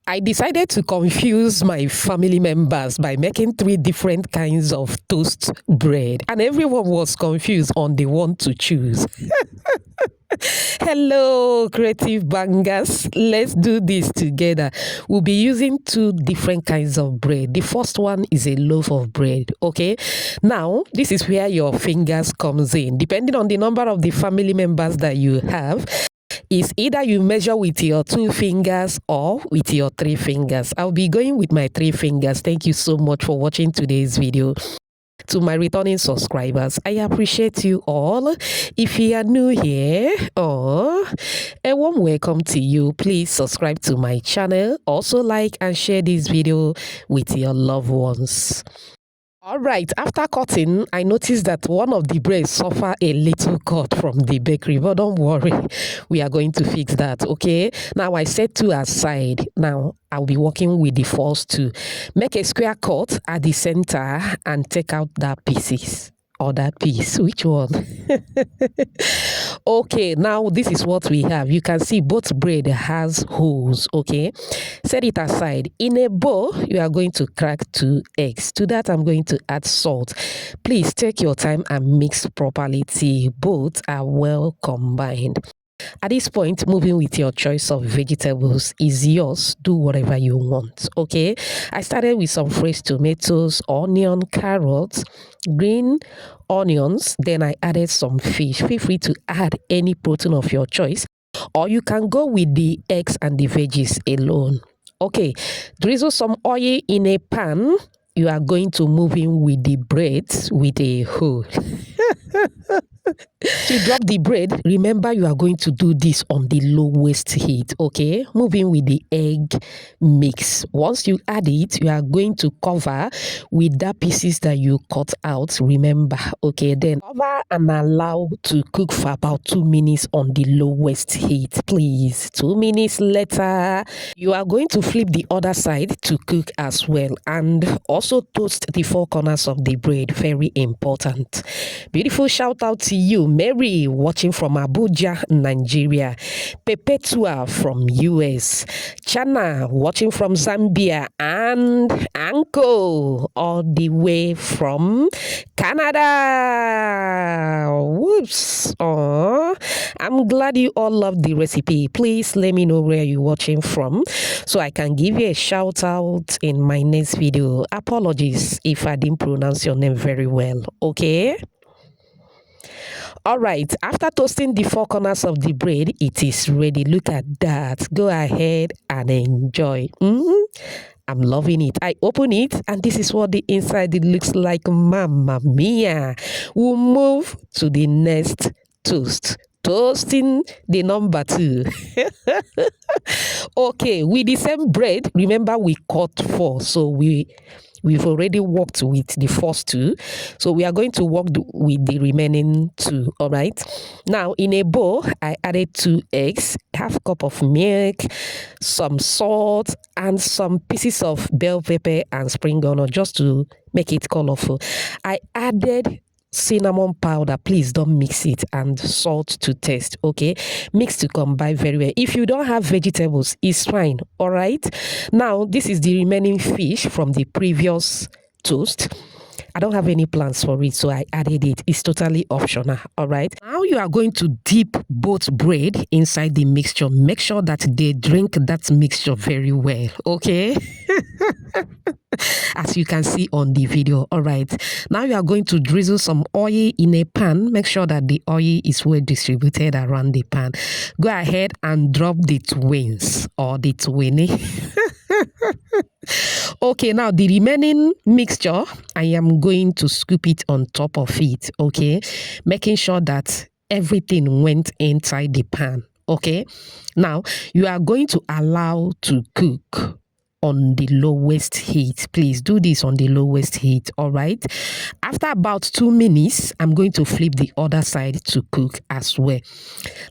I decided to confuse my family members by making 3 different kinds of toast bread, and everyone was confused on the one to choose. Hello, creative bangers. Let's do this together. We'll be using 2 different kinds of bread. The first one is a loaf of bread, okay? Now, this is where your fingers comes in. Depending on the number of the family members that you have, is either you measure with your 2 fingers or with your 3 fingers. I'll be going with my 3 fingers. Thank you so much for watching today's video. To my returning subscribers, I appreciate you all. If you are new here, a warm welcome to you. Please subscribe to my channel. Also like and share this video with your loved ones. All right, after cutting, I noticed that one of the breads suffer a little cut from the bakery, but don't worry, we are going to fix that, okay? Now, I set 2 aside. Now, I'll be working with the first 2. Make a square cut at the center and take out that pieces. Or that piece, which one? Okay, now this is what we have. You can see both bread has holes, okay? Set it aside. In a bowl, you are going to crack 2 eggs. To that, I'm going to add salt. Please take your time and mix properly till both are well combined. At this point, moving with your choice of vegetables is yours. Do whatever you want, okay? I started with some fresh tomatoes, onion, carrots, green onions. Then I added some fish. Feel free to add any protein of your choice, or you can go with the eggs and the veggies alone. Okay, drizzle some oil in a pan. You are going to move in with the bread with a hoe. To drop the bread, remember you are going to do this on the lowest heat, okay? Moving with the egg mix. Once you add it, you are going to cover with the pieces that you cut out, remember, okay? Then cover and allow to cook for about 2 minutes on the lowest heat, please. 2 minutes later, you are going to flip the other side to cook as well, and also toast the 4 corners of the bread, very important. Beautiful shout out to you, Mary, watching from Abuja, Nigeria. Perpetua from US. Chana, watching from Zambia. And Anko, all the way from Canada. Whoops. Oh, I'm glad you all love the recipe. Please let me know where you're watching from so I can give you a shout out in my next video. Apologies if I didn't pronounce your name very well, okay? All right, after toasting the 4 corners of the bread, it is ready. Look at that. Go ahead and enjoy. I'm loving it. I open it and this is what the inside it looks like. Mamma mia. We'll move to the next toast. Toasting the number 2. Okay, with the same bread, remember we cut 4, so we've already worked with the first 2, so we are going to work with the remaining 2. All right, now in a bowl I added 2 eggs, half cup of milk, some salt, and some pieces of bell pepper and spring onion just to make it colorful. I added cinnamon powder. Please don't mix it, and salt to taste, okay? Mix to combine very well. If you don't have vegetables, it's fine. All right, now this is the remaining fish from the previous toast. I don't have any plans for it, so I added it. It's totally optional. All right, now you are going to dip both bread inside the mixture. Make sure that they drink that mixture very well, okay? As you can see on the video. All right, now you are going to drizzle some oil in a pan. Make sure that the oil is well distributed around the pan. Go ahead and drop the twins or the twinny. Okay, now the remaining mixture, I am going to scoop it on top of it, okay? Making sure that everything went inside the pan, okay? Now, you are going to allow to cook on the lowest heat. Please do this on the lowest heat. All right, after about 2 minutes, I'm going to flip the other side to cook as well.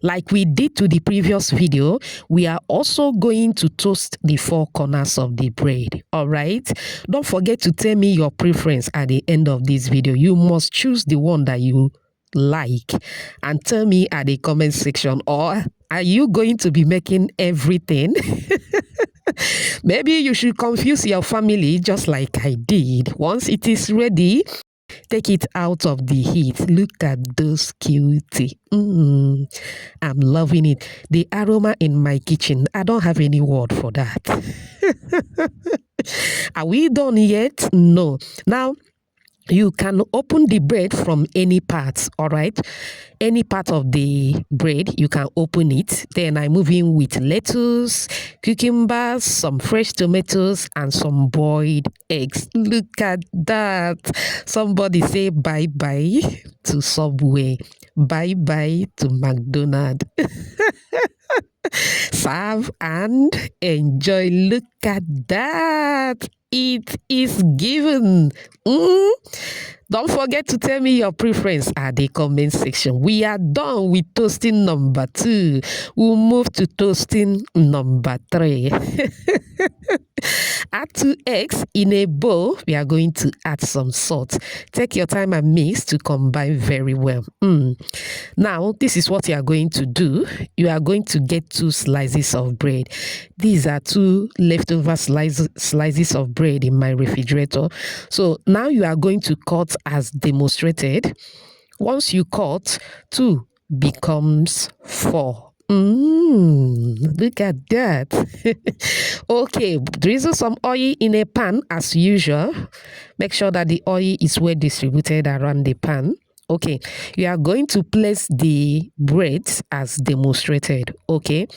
Like we did to the previous video, we are also going to toast the 4 corners of the bread. All right, don't forget to tell me your preference at the end of this video. You must choose the one that you like and tell me at the comment section. Or are you going to be making everything? Maybe you should confuse your family just like I did. Once it is ready, take it out of the heat. Look at those cutie. I'm loving it. The aroma in my kitchen. I don't have any word for that. Are we done yet? No. Now, you can open the bread from any part, all right? Any part of the bread, you can open it. Then I move in with lettuce, cucumbers, some fresh tomatoes, and some boiled eggs. Look at that. Somebody say bye-bye to Subway. Bye-bye to McDonald's. Serve and enjoy. Look at that. It is given. Don't forget to tell me your preference at the comment section. We are done with toasting number 2. We'll move to toasting number 3. Add 2 eggs in a bowl. We are going to add some salt. Take your time and mix to combine very well. Now, this is what you are going to do. You are going to get 2 slices of bread. These are 2 leftover slices of bread in my refrigerator. So now you are going to cut as demonstrated. Once you cut, 2 becomes 4. Look at that. Okay, drizzle some oil in a pan as usual. Make sure that the oil is well distributed around the pan. Okay, you are going to place the bread as demonstrated. Okay,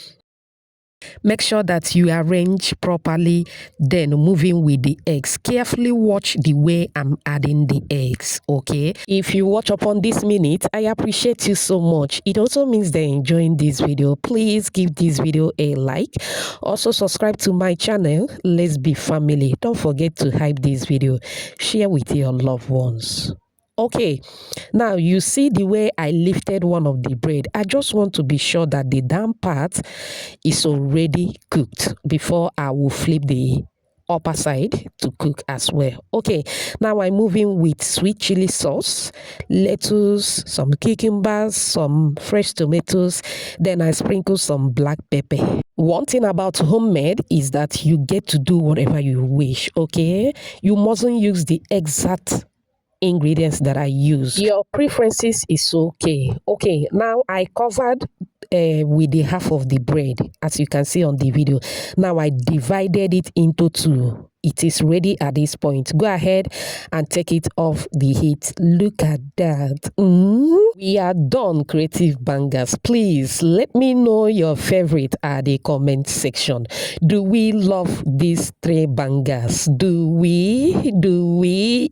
make sure that you arrange properly, then moving with the eggs. Carefully watch the way I'm adding the eggs. Okay, if you watch up on this minute, I appreciate you so much. It also means they're enjoying this video. Please give this video a like. Also subscribe to my channel. Let's be family. Don't forget to hype this video. Share with your loved ones. Okay, now you see the way I lifted one of the bread. I just want to be sure that the down part is already cooked before I will flip the upper side to cook as well. Okay, now I'm moving with sweet chili sauce, lettuce, some cucumbers, some fresh tomatoes, then I sprinkle some black pepper. One thing about homemade is that you get to do whatever you wish. Okay, you mustn't use the exact ingredients that I use. Your preferences is okay. Okay, now I covered with the half of the bread, as you can see on the video. Now I divided it into 2. It is ready at this point. Go ahead and take it off the heat. Look at that. We are done, creative bangers. Please let me know your favorite at the comment section. Do we love these 3 bangers? Do we?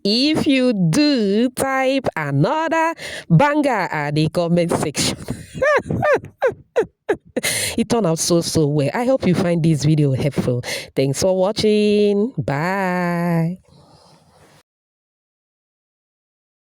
If you do, type another banger at the comment section. It turned out so well. I hope you find this video helpful. Thanks for watching. Bye.